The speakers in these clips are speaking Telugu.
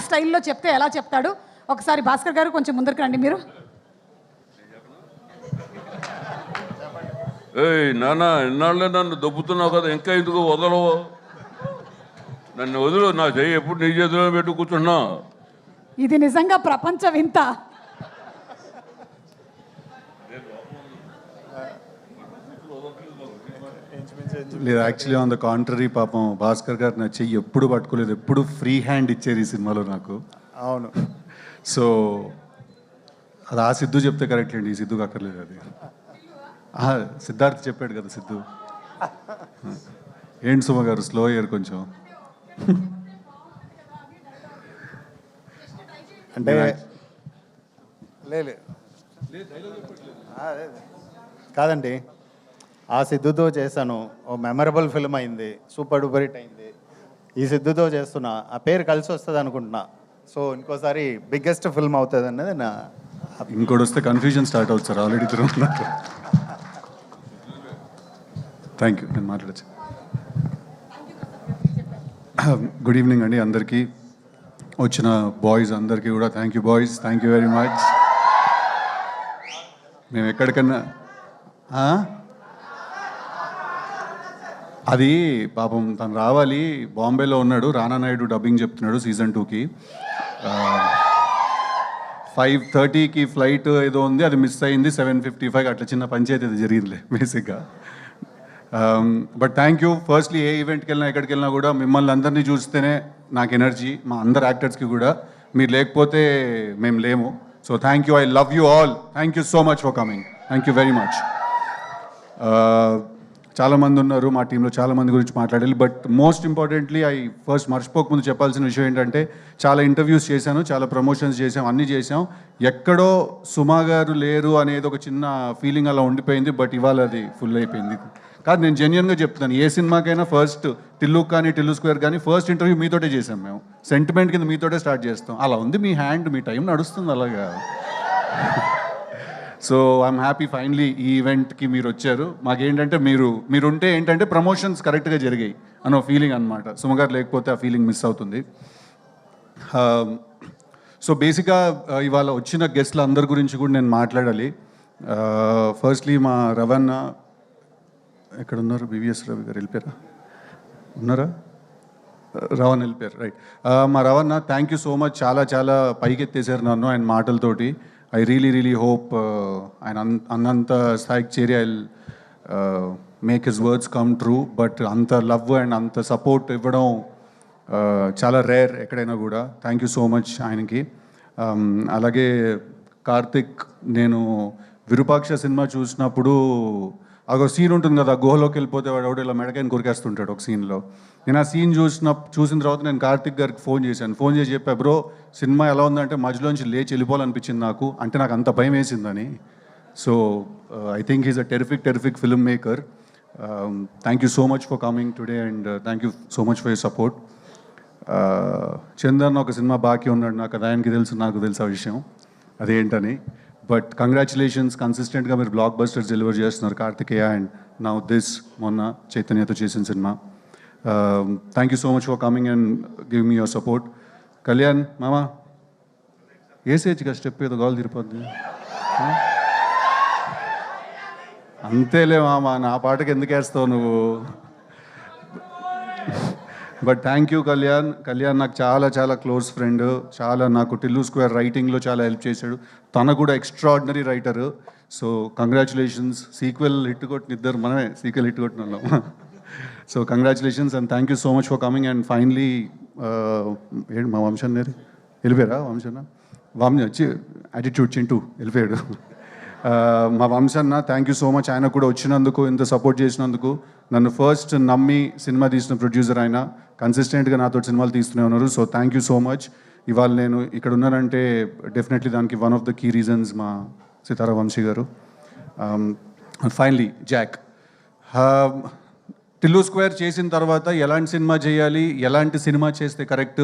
స్టైల్లో చెప్తే ఎలా చెప్తాడు ఒకసారి భాస్కర్ గారు కొంచెం ముందరికి రండి మీరు. ఏయ్ నాన్న, ఇన్నాళ్ళే నన్ను దొబ్బుతున్నావు కదా, ఇంకా ఎందుకు వదలవు? నన్ను వదులు, నా చెయ్యి ఎప్పుడు నీ చేతిలో పెట్టు కూర్చున్నా. ఇది నిజంగా ప్రపంచ వింత. లేదు, యాక్చువల్లీ ఆన్ ద కాంట్రరీ, పాపం భాస్కర్ గారు నా చెయ్యి ఎప్పుడు పట్టుకోలేదు, ఎప్పుడు ఫ్రీ హ్యాండ్ ఇచ్చారు ఈ సినిమాలో నాకు. అవును. సో అది ఆ సిద్ధు చెప్తే కరెక్ట్ అండి, ఈ సిద్ధుకి అక్కర్లేదు అది. సిద్ధార్థ్ చెప్పాడు కదా సిద్ధు. ఏంటి సుమ గారు స్లో అయ్యారు కొంచెం. అంటే కాదండి, ఆ సిద్ధుతో చేశాను, ఓ మెమరబుల్ ఫిల్మ్ అయింది, సూపర్ డూపర్ హిట్ అయింది. ఈ సిద్ధుతో చేస్తున్నా, ఆ పేరు కలిసి వస్తుంది అనుకుంటున్నా. సో ఇంకోసారి బిగ్గెస్ట్ ఫిల్మ్ అవుతుంది అనేది నా. ఇంకోటి వస్తే కన్ఫ్యూజన్ స్టార్ట్ అవుతుంది సార్, ఆల్రెడీ తిరుగుతున్నారు. థ్యాంక్ యూ, నేను మాట్లాడచ్చు. గుడ్ ఈవినింగ్ అండి అందరికీ, వచ్చిన బాయ్స్ అందరికీ కూడా thank you boys, thank you very much. మేము ఎక్కడికన్నా అది పాపం తను రావాలి, బాంబేలో ఉన్నాడు, రానా నాయుడు డబ్బింగ్ చెప్తున్నాడు సీజన్ 2కి. 5:30కి ఫ్లైట్ ఏదో ఉంది, అది మిస్ అయింది. 7:55 అట్లా చిన్న పంచాయతీ అది జరిగిందిలే బేసిక్గా. But thank you. ఫస్ట్లీ ఏ ఈవెంట్కి వెళ్ళినా ఎక్కడికి వెళ్ళినా కూడా మిమ్మల్ని అందరినీ చూస్తేనే నాకు ఎనర్జీ, మా అందరు యాక్టర్స్కి కూడా. మీరు లేకపోతే మేము లేము. So thank you, I love you all, thank you so much for coming, thank you very much. చాలామంది ఉన్నారు మా టీంలో, చాలామంది గురించి మాట్లాడాలి. బట్ మోస్ట్ ఇంపార్టెంట్లీ ఫస్ట్ మర్చిపోకముందు చెప్పాల్సిన విషయం ఏంటంటే, చాలా ఇంటర్వ్యూస్ చేశాను, చాలా ప్రమోషన్స్ చేసాం, అన్నీ చేసాం. ఎక్కడో సుమా గారు లేరు అనేది ఒక చిన్న ఫీలింగ్ అలా ఉండిపోయింది. బట్ ఇవాళ అది ఫుల్ అయిపోయింది. కాదు, నేను జెన్యున్గా చెప్తున్నాను, ఏ సినిమాకైనా ఫస్ట్ టిల్లు కానీ టిల్లు స్క్వేర్ కానీ ఫస్ట్ ఇంటర్వ్యూ మీతోటే చేసాం మేము. సెంటిమెంట్ కింద మీతోటే స్టార్ట్ చేస్తాం. అలా ఉంది మీ హ్యాండ్, మీ టైం నడుస్తుంది అలాగా. సో ఐఎమ్ హ్యాపీ ఫైనలీ ఈ ఈవెంట్కి మీరు వచ్చారు. మాకేంటంటే మీరుంటే ఏంటంటే ప్రమోషన్స్ కరెక్ట్గా జరిగాయి అన్న ఫీలింగ్ అనమాట. సుమగారు లేకపోతే ఆ ఫీలింగ్ మిస్ అవుతుంది. సో బేసిక్గా ఇవాళ వచ్చిన గెస్ట్ల అందరి గురించి కూడా నేను మాట్లాడాలి. ఫస్ట్లీ మా రవణ ఎక్కడ ఉన్నారు? బివిఎస్ రవి గారు వెళ్ళిపోయారా? ఉన్నారా? రవణ్ వెళ్ళిపోయారు, రైట్. మా రవణ, థ్యాంక్ యూ సో మచ్, చాలా చాలా పైకి ఎత్తేసారు నన్ను ఆయన మాటలతోటి. ఐ రియలీ హోప్ ఆయన అన్నంత స్థాయికి చేరి I make his words come true. But అంత లవ్ అండ్ అంత సపోర్ట్ ఇవ్వడం చాలా రేర్ ఎక్కడైనా కూడా. థ్యాంక్ యూ సో మచ్ ఆయనకి. అలాగే కార్తిక్, నేను విరూపాక్ష సినిమా చూసినప్పుడు ఒక సీన్ ఉంటుంది కదా, గుహలోకి వెళ్ళిపోతే వాడు ఎవడో ఇలా మెడకాయని కొరికేస్తుంటాడు ఒక సీన్లో. నేను ఆ సీన్ చూసిన తర్వాత నేను కార్తిక్ గారికి ఫోన్ చేశాను. ఫోన్ చేసి చెప్పా, బ్రో సినిమా ఎలా ఉందంటే మధ్యలోంచి లేచి వెళ్ళిపోవాలనిపించింది నాకు, అంటే నాకు అంత భయం వేసిందని. So I think he's a terrific film maker. Thank you so much for coming today and thank you so much for your support. Chandan ఒక సినిమా బాకీ ఉన్నాడు నాకు, అది ఆయనకి తెలుసు, నాకు తెలుసు ఆ విషయం అదేంటని. బట్ కంగ్రాచులేషన్స్, కన్సిస్టెంట్గా మీరు బ్లాక్ బస్టర్స్ డెలివర్ చేస్తున్నారు కార్తికేయ అండ్ నౌ దిస్, మొన్న చైతన్యతో చేసిన cinema. Thank you so much for coming and give me your support. Kalyan మామా, ఏసేజ్గా స్టెప్ ఏదో గాలు తిరిపోద్ది అంతేలే మామా, నా పాటకి ఎందుకు వేస్తావు నువ్వు? బట్ థ్యాంక్ యూ కళ్యాణ్ నాకు చాలా చాలా క్లోజ్ ఫ్రెండ్. చాలా నాకు టిల్లు స్క్వేర్ రైటింగ్లో చాలా హెల్ప్ చేశాడు. తన కూడా extraordinary writer. So congratulations. Sequel hit కొట్టిన ఇద్దరు మనమే సీక్వెల్ హిట్ కొట్టిన వాళ్ళం. So congratulations and thank you so much for coming. And finally ఏంటి మా వంశన్న వెళ్ళిపోయారా? వంశన్న వచ్చి యాటిట్యూడ్ చింటూ వెళ్ళిపోయాడు. మా వంశన్న, థ్యాంక్ యూ సో మచ్. ఆయన కూడా వచ్చినందుకు, ఇంత సపోర్ట్ చేసినందుకు. నన్ను ఫస్ట్ నమ్మి సినిమా తీసిన ప్రొడ్యూసర్ ఆయన, కన్సిస్టెంట్గా నాతో సినిమాలు తీస్తూనే ఉన్నారు. So thank you so much. ఇవాళ నేను ఇక్కడ ఉన్నానంటే డెఫినెట్లీ దానికి one of the key reasons మా సితారా వంశీ గారు. ఫైనలీ జాక్, టిల్లు స్క్వేర్ చేసిన తర్వాత ఎలాంటి సినిమా చేయాలి, ఎలాంటి సినిమా చేస్తే కరెక్ట్,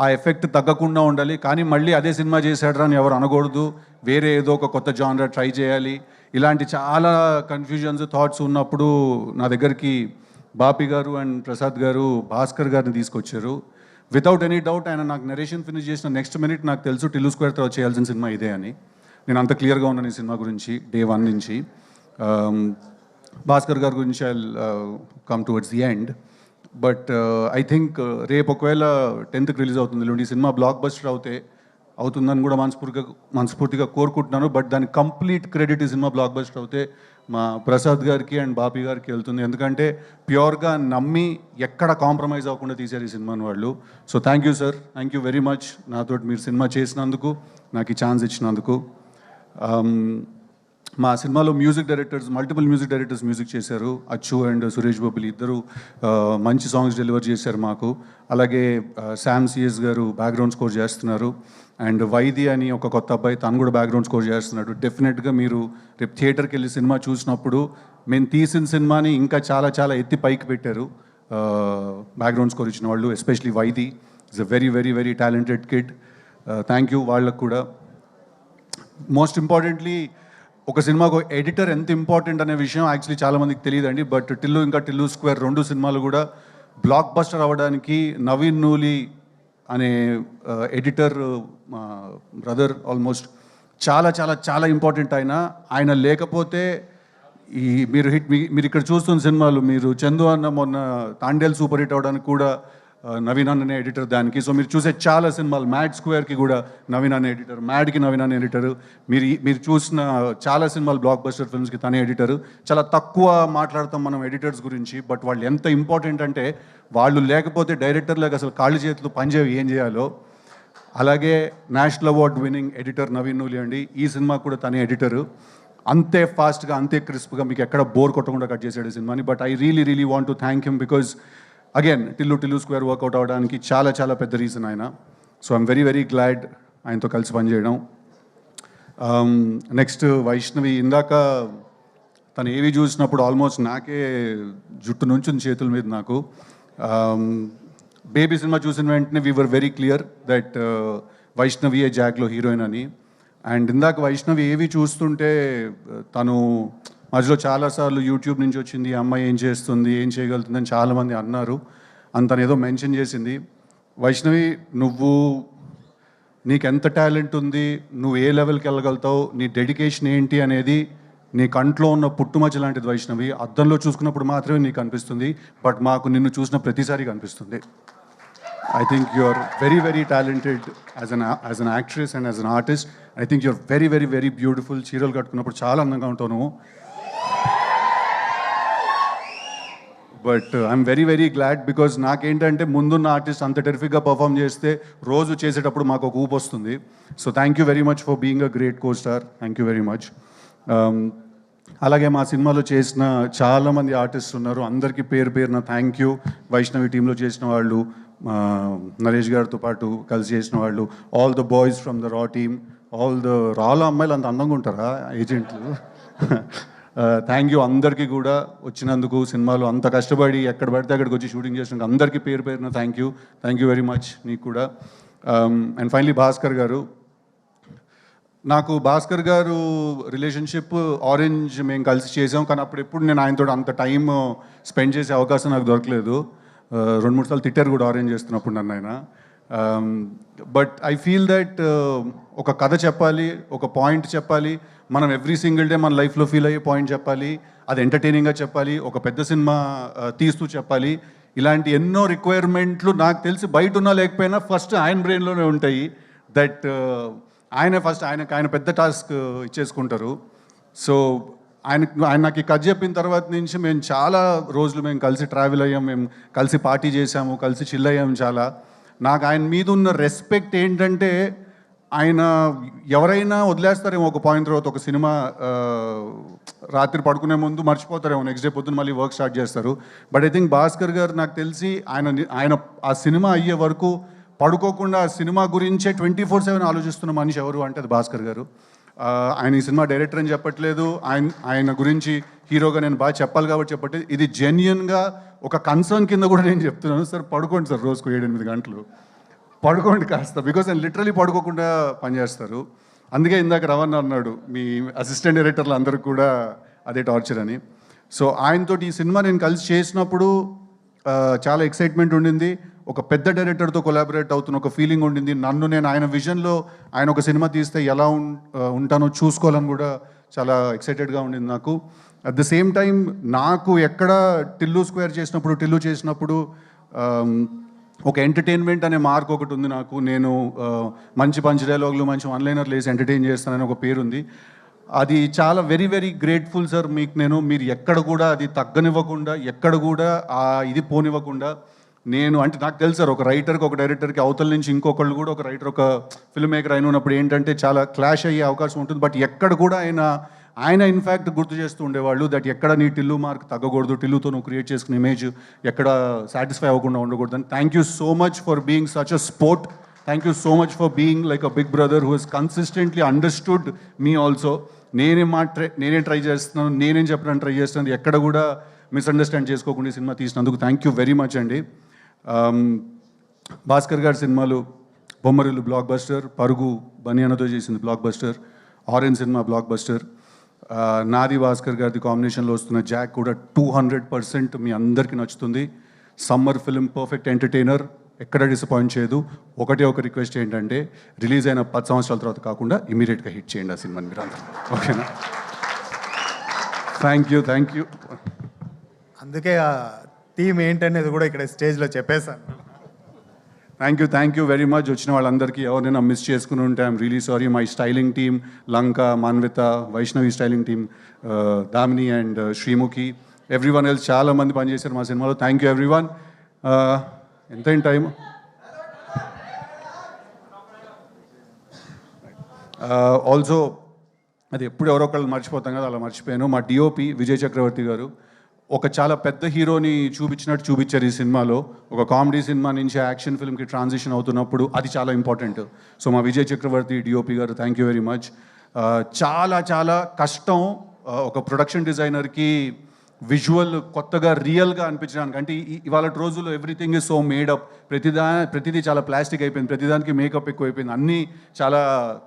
ఆ ఎఫెక్ట్ తగ్గకుండా ఉండాలి, కానీ మళ్ళీ అదే సినిమా చేశాడరా అని ఎవరు అనకూడదు, వేరే ఏదో ఒక కొత్త జానర్ ట్రై చేయాలి, ఇలాంటి చాలా కన్ఫ్యూజన్స్ థాట్స్ ఉన్నప్పుడు నా దగ్గరికి బాపి గారు అండ్ ప్రసాద్ గారు భాస్కర్ గారిని తీసుకొచ్చారు. వితౌట్ ఎనీ డౌట్ ఆయన నాకు నరేషన్ ఫినిష్ చేసిన నెక్స్ట్ మినిట్ నాకు తెలుసు టిల్లు స్క్వేర్ తర్వాత చేయాల్సిన సినిమా ఇదే అని. నేను అంత క్లియర్గా ఉన్నాను ఈ సినిమా గురించి డే 1 నుంచి. భాస్కర్ గారి గురించి I come towards the end. But I think రేపు ఒకవేళ 10th రిలీజ్ అవుతుంది ఈ సినిమా బ్లాక్ బస్టర్ అవుతుందని కూడా మనస్ఫూర్తిగా కోరుకుంటున్నాను. బట్ దాని కంప్లీట్ క్రెడిట్ ఈ సినిమా బ్లాక్ బస్టర్ అవుతే మా ప్రసాద్ గారికి అండ్ బాపి గారికి వెళ్తుంది. ఎందుకంటే ప్యూర్గా నమ్మి ఎక్కడ కాంప్రమైజ్ అవ్వకుండా తీశారు ఈ సినిమాని వాళ్ళు. So thank you sir, thank you very much నాతో మీరు సినిమా చేసినందుకు, నాకు ఈ ఛాన్స్ ఇచ్చినందుకు. మా సినిమాలో మల్టిపుల్ మ్యూజిక్ డైరెక్టర్స్ మ్యూజిక్ చేశారు. అచ్చు అండ్ సురేష్ బాబులు ఇద్దరు మంచి సాంగ్స్ డెలివర్ చేశారు మాకు. అలాగే శామ్ సిఎస్ గారు బ్యాక్గ్రౌండ్ స్కోర్ చేస్తున్నారు. అండ్ వైది అని ఒక కొత్త అబ్బాయి, తను కూడా బ్యాక్గ్రౌండ్ స్కోర్ చేస్తున్నాడు. డెఫినెట్గా మీరు రేపు థియేటర్కి వెళ్ళి సినిమా చూసినప్పుడు మేము తీసిన సినిమాని ఇంకా చాలా చాలా ఎత్తి పైకి పెట్టారు బ్యాక్గ్రౌండ్ స్కోర్ ఇచ్చిన వాళ్ళు. Especially Vaidhi is a very very very talented kid. Thank you వాళ్ళకు కూడా. మోస్ట్ ఇంపార్టెంట్లీ ఒక సినిమాకు ఎడిటర్ ఎంత ఇంపార్టెంట్ అనే విషయం యాక్చువల్లీ చాలామందికి తెలియదండి. బట్ టిల్లు స్క్వేర్ 2 సినిమాలు కూడా బ్లాక్ బస్టర్ అవ్వడానికి నవీన్ నూలి అనే ఎడిటర్ బ్రదర్ ఆల్మోస్ట్ చాలా చాలా చాలా ఇంపార్టెంట్. ఆయన లేకపోతే ఈ మీరు ఇక్కడ చూస్తున్న సినిమాలు, మీరు చందు అన్న మొన్న తాండేల్ సూపర్ హిట్ అవ్వడానికి కూడా నవీన్ అనే ఎడిటర్ దానికి. సో మీరు చూసే చాలా సినిమాలు, మ్యాడ్ స్క్వేర్కి కూడా నవీన్ అనే ఎడిటర్, మ్యాడ్కి నవీన్ అనే ఎడిటర్, మీరు చూసిన చాలా సినిమాలు బ్లాక్ బస్టర్ ఫిల్మ్స్కి తనే ఎడిటర్. చాలా తక్కువ మాట్లాడతాం మనం ఎడిటర్స్ గురించి, బట్ వాళ్ళు ఎంత ఇంపార్టెంట్ అంటే వాళ్ళు లేకపోతే డైరెక్టర్లకు అసలు కాళ్ళు చేతులు పనిచేవి ఏం చేయాలో. అలాగే national award winning editor Naveen Nooli అండి, ఈ సినిమా కూడా తనే ఎడిటరు. అంతే ఫాస్ట్గా అంతే క్రిస్ప్గా మీకు ఎక్కడ బోర్ కొట్టకుండా కట్ చేసాడు సినిమాని. But I really want to thank him because again Tillu square work out అవ్వడానికి చాలా చాలా పెద్ద రీజన్ ఆయన. So I'm very very glad ఆయనతో కలిసి పనిచేయడం. నెక్స్ట్ వైష్ణవి, ఇందాక తను ఏవి చూసినప్పుడు ఆల్మోస్ట్ నాకే జుట్టు నుంచి చేతుల మీద నాకు. బేబీ సినిమా చూసిన వెంటనే we were very clear that Vaishnavi a జాక్లో హీరోయిన్ అని. అండ్ ఇందాక వైష్ణవి ఏవి చూస్తుంటే తను మధ్యలో చాలాసార్లు యూట్యూబ్ నుంచి వచ్చింది, ఈ అమ్మాయి ఏం చేస్తుంది, ఏం చేయగలుగుతుంది అని చాలామంది అన్నారు. తను ఏదో మెన్షన్ చేసింది. వైష్ణవి, నీకు ఎంత టాలెంట్ ఉంది, నువ్వు ఏ లెవెల్కి వెళ్ళగలుగుతావు, నీ డెడికేషన్ ఏంటి అనేది నీ కంట్లో ఉన్న పుట్టుమచ్చ లాంటిది వైష్ణవి. అద్దంలో చూసుకున్నప్పుడు మాత్రమే నీకు అనిపిస్తుంది, బట్ మాకు నిన్ను చూసిన ప్రతిసారి కనిపిస్తుంది. I think you're very, very talented as an actress and as an artist. I think you're very, very, very beautiful. చీరలు కట్టుకున్నప్పుడు చాలా అందంగా ఉంటావు నువ్వు. But I'm very very glad because నాకేంటంటే ముందున్న ఆర్టిస్ట్ అంత టెరిఫిక్గా పర్ఫామ్ చేస్తే రోజు చేసేటప్పుడు మాకు ఒక ఊపు వస్తుంది. So thank you very much for being a great co star. Thank you very much. అలాగే మా సినిమాలో చేసిన చాలామంది ఆర్టిస్ట్ ఉన్నారు, అందరికీ పేరున థ్యాంక్ యూ. వైష్ణవి టీంలో చేసిన వాళ్ళు, నరేష్ గారితో పాటు కలిసి చేసిన వాళ్ళు, all the boys from the raw team, రాలో అమ్మాయిలు అంత అందంగా ఉంటారా ఏజెంట్లు. థ్యాంక్ యూ అందరికీ కూడా వచ్చినందుకు, సినిమాలో అంత కష్టపడి ఎక్కడ పడితే అక్కడికి వచ్చి షూటింగ్ చేసినందుకు అందరికీ పేరున థ్యాంక్ యూ వెరీ మచ్ నీకు కూడా. అండ్ ఫైనలీ భాస్కర్ గారు, నాకు భాస్కర్ గారు రిలేషన్షిప్ ఆరెంజ్ మేము కలిసి చేసాం, కానీ అప్పుడు ఎప్పుడు నేను ఆయనతో అంత టైం స్పెండ్ చేసే అవకాశం నాకు దొరకలేదు. 2-3 సార్లు తిట్టారు కూడా ఆరెంజ్ చేస్తున్నప్పుడు నన్ను ఆయన. బట్ ఐ ఫీల్ దట్ ఒక కథ చెప్పాలి, ఒక పాయింట్ చెప్పాలి, మనం ఎవ్రీ సింగిల్ డే మన లైఫ్లో ఫీల్ అయ్యే పాయింట్ చెప్పాలి, అది ఎంటర్టైనింగ్గా చెప్పాలి, ఒక పెద్ద సినిమా తీస్తూ చెప్పాలి. ఇలాంటి ఎన్నో రిక్వైర్మెంట్లు నాకు తెలిసి బయట ఉన్నా లేకపోయినా ఫస్ట్ ఆయన బ్రెయిన్లోనే ఉంటాయి. దట్ ఆయన పెద్ద టాస్క్ ఇచ్చేసుకుంటారు. సో ఆయన నాకు ఈ కథ చెప్పిన తర్వాత నుంచి మేము చాలా రోజులు మేము కలిసి ట్రావెల్ అయ్యాం, మేము కలిసి పార్టీ చేసాము, కలిసి చిల్ అయ్యాము చాలా. నాకు ఆయన మీద ఉన్న రెస్పెక్ట్ ఏంటంటే, ఆయన ఎవరైనా వదిలేస్తారేమో ఒక పాయింట్ తర్వాత, ఒక సినిమా రాత్రి పడుకునే ముందు మర్చిపోతారేమో, నెక్స్ట్ డే పొద్దున్న మళ్ళీ వర్క్ స్టార్ట్ చేస్తారు. బట్ ఐ థింక్ భాస్కర్ గారు నాకు తెలిసి ఆయన ఆ సినిమా అయ్యే వరకు పడుకోకుండా ఆ సినిమా గురించే 24/7 ఆలోచిస్తున్న మనిషి ఎవరు అంటే అది భాస్కర్ గారు. ఆయన ఈ సినిమా డైరెక్టర్ అని చెప్పట్లేదు, ఆయన గురించి హీరోగా నేను బాగా చెప్పాలి కాబట్టి చెప్పట్లేదు. ఇది జెన్యున్గా ఒక కన్సర్న్ కింద కూడా నేను చెప్తున్నాను. సార్ పడుకోండి సార్, రోజుకు 7-8 గంటలు పడుకోండి కాస్త, బికాజ్ ఆయన లిటరలీ పడుకోకుండా పనిచేస్తారు. అందుకే ఇందాక రవణ అన్నాడు మీ అసిస్టెంట్ డైరెక్టర్లు అందరికి కూడా అదే టార్చర్ అని. సో ఆయనతోటి ఈ సినిమా నేను కలిసి చేసినప్పుడు చాలా ఎక్సైట్మెంట్ ఉండింది. ఒక పెద్ద డైరెక్టర్తో కొలాబరేట్ అవుతున్న ఒక ఫీలింగ్ ఉండింది. నన్ను నేను ఆయన విజన్లో ఆయన ఒక సినిమా తీస్తే ఎలా ఉంటానో చూసుకోవాలని కూడా చాలా ఎక్సైటెడ్గా ఉండింది నాకు. అట్ ద సేమ్ టైం నాకు ఎక్కడ టిల్లు స్క్వేర్ చేసినప్పుడు ఒక ఎంటర్టైన్మెంట్ అనే మార్క్ ఒకటి ఉంది నాకు. నేను మంచి పంచ్ డైలాగులు, మంచి వన్లైనర్లు వేసి ఎంటర్టైన్ చేస్తానని ఒక పేరు ఉంది. అది చాలా వెరీ వెరీ గ్రేట్ఫుల్ సార్ మీకు. మీరు ఎక్కడ కూడా అది తగ్గనివ్వకుండా, ఎక్కడ కూడా ఇది పోనివ్వకుండా, నేను అంటే నాకు తెలుసు సార్, ఒక రైటర్కి ఒక డైరెక్టర్కి అవతల నుంచి ఇంకొకళ్ళు కూడా, ఒక రైటర్ ఒక ఫిల్మ్ మేకర్ అయిన ఉన్నప్పుడు ఏంటంటే చాలా క్లాష్ అయ్యే అవకాశం ఉంటుంది. బట్ ఎక్కడ కూడా ఆయన ఇన్ఫ్యాక్ట్ గుర్తు చేస్తూ ఉండేవాళ్ళు దట్ ఎక్కడ నీ టిల్లు మార్క్ తగ్గకూడదు, టిల్లుతో నువ్వు క్రియేట్ చేసుకున్న ఇమేజ్ ఎక్కడ సాటిస్ఫై అవ్వకుండా ఉండకూడదు అని. Thank you so much for being such a sport. Thank you so much for being like a big brother who he's consistently understood me also. నేనేం ట్రై చేస్తున్నాను, నేనేం చెప్పడానికి ట్రై చేస్తున్నాను, ఎక్కడ కూడా మిస్అండర్స్టాండ్ చేసుకోకుండా ఈ సినిమా తీసినందుకు థ్యాంక్ యూ వెరీ మచ్ అండి. భాస్కర్ గారి సినిమాలు బొమ్మరిల్లు బ్లాక్ బస్టర్, పరుగు బనియానతో చేసింది block buster, orange cinema block buster, నాది భాస్కర్ గారిది కాంబినేషన్లో వస్తున్న జాక్ కూడా 200% మీ అందరికీ నచ్చుతుంది. సమ్మర్ ఫిల్మ్, పర్ఫెక్ట్ ఎంటర్టైనర్, ఎక్కడ డిసప్పాయింట్ చేయదు. ఒక రిక్వెస్ట్ ఏంటంటే రిలీజ్ అయిన 10 సంవత్సరాల తర్వాత కాకుండా ఇమీడియట్గా హిట్ చేయండి ఆ సినిమాని మీరు అందరూ. ఓకేనా? Thank you. అందుకే ఆ థీమ్ ఏంటనేది కూడా ఇక్కడ స్టేజ్లో చెప్పేశాను. Thank you very much. వచ్చిన వాళ్ళందరికీ ఎవరైనా మిస్ చేసుకుని ఉంటే I'm really sorry. My styling team, Lanka, Manvitha, Vaishnavi styling team, Damini and Sreemukhi, everyone else చాలా మంది పనిచేశారు మా సినిమాలో. Thank you everyone. ఎంతైనా టైం ఆల్సో అది ఎప్పుడు ఎవరో ఒకళ్ళు మర్చిపోతాం కదా, అలా మర్చిపోయాను. మా డిఓపి విజయ్ చక్రవర్తి గారు ఒక చాలా పెద్ద హీరోని చూపించారు ఈ సినిమాలో. ఒక కామెడీ సినిమా నుంచి యాక్షన్ ఫిల్మ్కి ట్రాన్సిషన్ అవుతున్నప్పుడు అది చాలా ఇంపార్టెంట్. సో మా విజయ్ చక్రవర్తి డిఓపి గారు థ్యాంక్ యూ వెరీ మచ్. చాలా కష్టం ఒక ప్రొడక్షన్ డిజైనర్కి విజువల్ కొత్తగా రియల్గా అనిపించడానికి. అంటే ఇవాళ రోజుల్లో ఎవ్రీథింగ్ ఈజ్ సో మేడప్, ప్రతిదీ చాలా ప్లాస్టిక్ అయిపోయింది, ప్రతిదానికి మేకప్ ఎక్కువైపోయింది, అన్నీ చాలా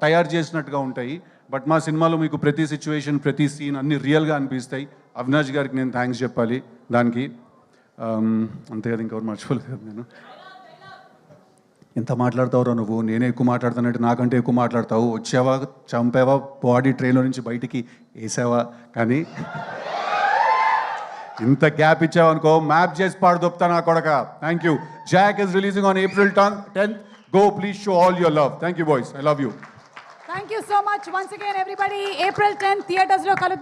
తయారు చేసినట్టుగా ఉంటాయి. బట్ మా సినిమాలో మీకు ప్రతి సిచ్యువేషన్, ప్రతి సీన్ అన్నీ రియల్గా అనిపిస్తాయి. అవినాష్ గారికి నేను థ్యాంక్స్ చెప్పాలి దానికి. అంతే కదా, ఇంకెవరు మర్చిపోలేదు కదా. నేను ఎంత మాట్లాడతావురా నువ్వు, నేనే ఎక్కువ మాట్లాడుతానంటే నాకంటే ఎక్కువ మాట్లాడతావు. వచ్చావా, చంపావా, బాడీ ట్రైన్లో నుంచి బయటికి వేసావా, కానీ ఇంత గ్యాప్ ఇచ్చావనుకో మ్యాప్ చేసి పాడుదొప్తా నా కొడక. Thank you. Jack is releasing on April 10th. Go, please show all your love. Thank you boys, I love you. Thank you so much once again everybody. April 10th థియేటర్స్లో కలుద్దాం.